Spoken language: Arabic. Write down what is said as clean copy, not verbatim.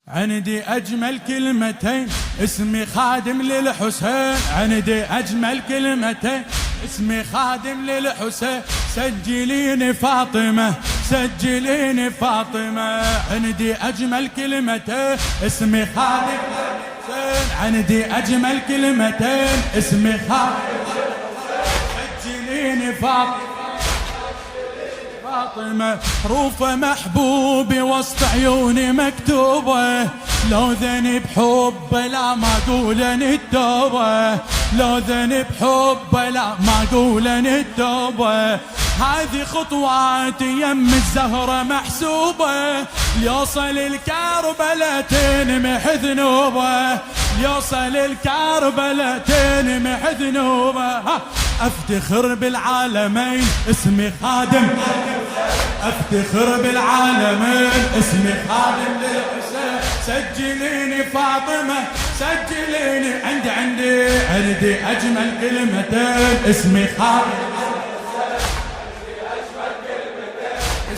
عندي أجمل كلمتين اسمي خادم للحسين. عندي أجمل كلمتين اسمي خادم للحسين. سجليني فاطمة سجليني فاطمة. عندي أجمل كلمتين اسمي خادم للحسين. عندي أجمل كلمتين اسمي خادم للحسين. سجليني فاطمة فاطمة. حروفه محبوبي وسط عيوني مكتوبة. لو ذنب حبه لا ما قولن التوبة. لو ذنب حبه لا ما قولن التوبة. هذه خطواتي يم الزهرة محسوبة. ليوصل الكربلة تنمح ذنوبه. ليوصل الكربلة تنمح ذنوبه. افتخر بالعالمين اسمي خادم. افتخر بالعالمين اسمي خادم للحسين. سجليني فاطمة سجليني. عندي اجمل كلمتين اسمي خادم